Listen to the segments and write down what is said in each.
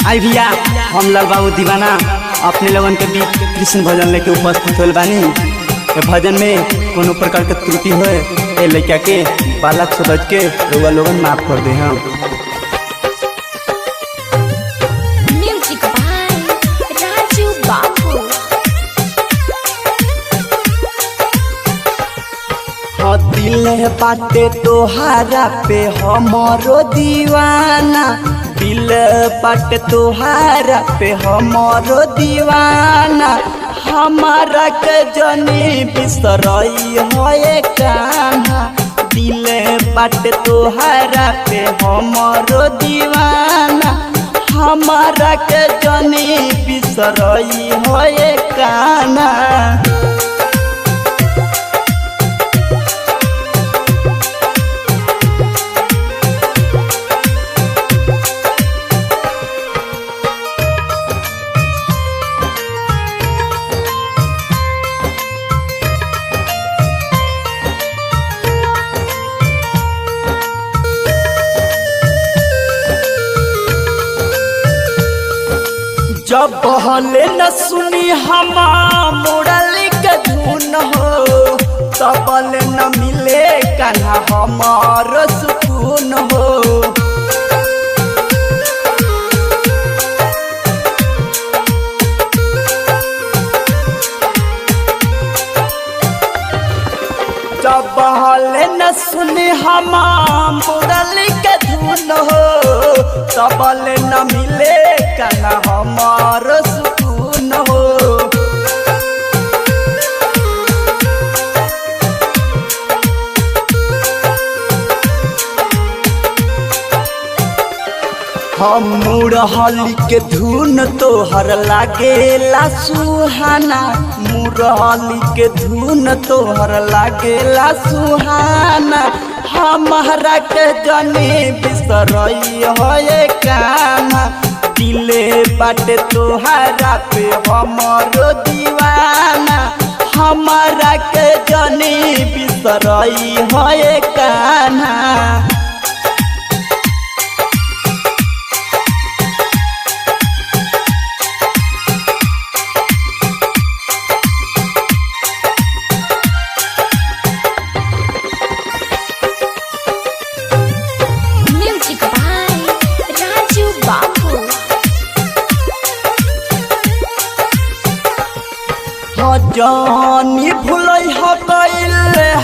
आई भैया हम लाल बाबू दीवाना अपने लोगन के बीच कृष्ण भजन लेके उपस्थित होल बानी। ये भजन में कोनो प्रकार के त्रुटि होए ए लड़का के बालक समझ के रउआ लोगन माफ कर दे हम। म्यूजिक बाय राजू बाबू। हाँ दिल बाटे तोहारा पे हमरो दीवाना, दिल बाटे तोहारा पे हमरो दीवाना, हमारा के जनी बिसरई होए कान्हा। दिल बाटे तोहारा पे हमरो दीवाना, हमारा के जनी बिसरई होए कान्हा। जब बहले न सुनी हमा मुरली के धुन हो, तबल न मिले कान्हा हमार सुकून हो। जब बहले न सुनी हमा मुरली के धुन हो, तबल न मिले कान्हा हमार सुकून हो। हम मुरहली के धुन तोहर लागेला सुहाना, मुरहली के धुन तोहर लागेला सुहाना, हमारा के जनी बिसरई होए कान्हा। दिले बाटे तोहारा पे हमरो दीवाना, हमारा के जनी बिसरई होए कान्हा। म्यूजिक बाय राजू बाबू। जानी भूलई हो गईल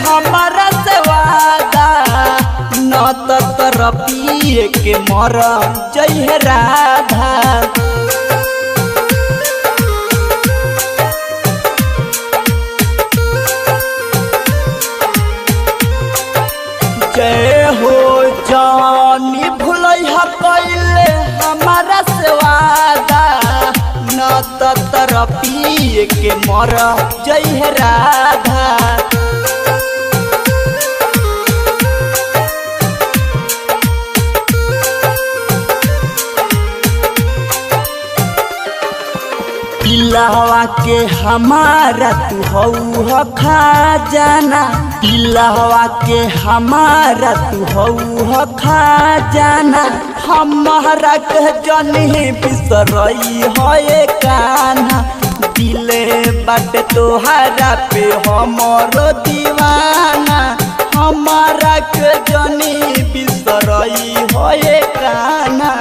हमारा से वादा, न त तरपिए के मर जइहे राधा। जय हो जानी भूलई हो गईल हमारा से वादा, न त तरपिए के मर जइहे राधा। दिलवा के हमारा तू हऊ खजाना, दिलवा के हमारा तू हऊ खजाना, हमारा के जनी बिसरई होए कान्हा। दिले बाटे तोहारा पे हमरो दीवाना, हमारा के जनी बिसरई होए कान्हा।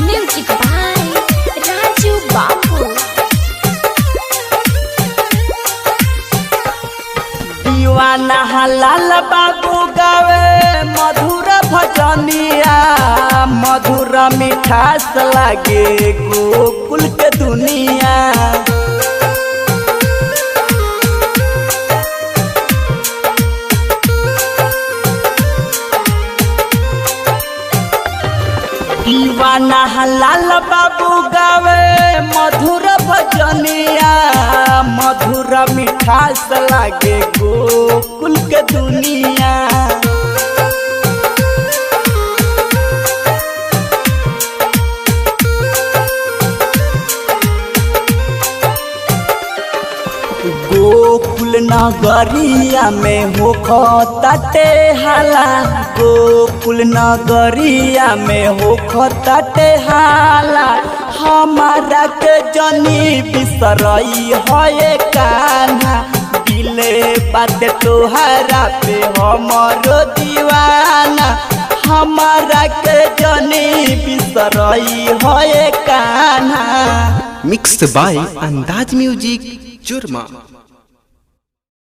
म्यूजिक बाय राजू बाबू। दीवाना लाल बाबू गावे मधुर भजनिया, मधुर मिठास लागे गोकुल के दुनिया। दीवाना लाल बाबू गावे मधुर भजनिया, मधुर मिठास लागे गोकुल के दुनिया। नगरिया में हो खताटे हाला, गोकुल नगरिया में हो खताटे हाला। हमारा के जनी बिसरई है कान्हा, दिले बात तोहरा पे हमरो दीवाना। हमारा के जनी बिसरई है कान्हा। मिक्स्ड बाय अंदाज म्यूजिक जुर्मा।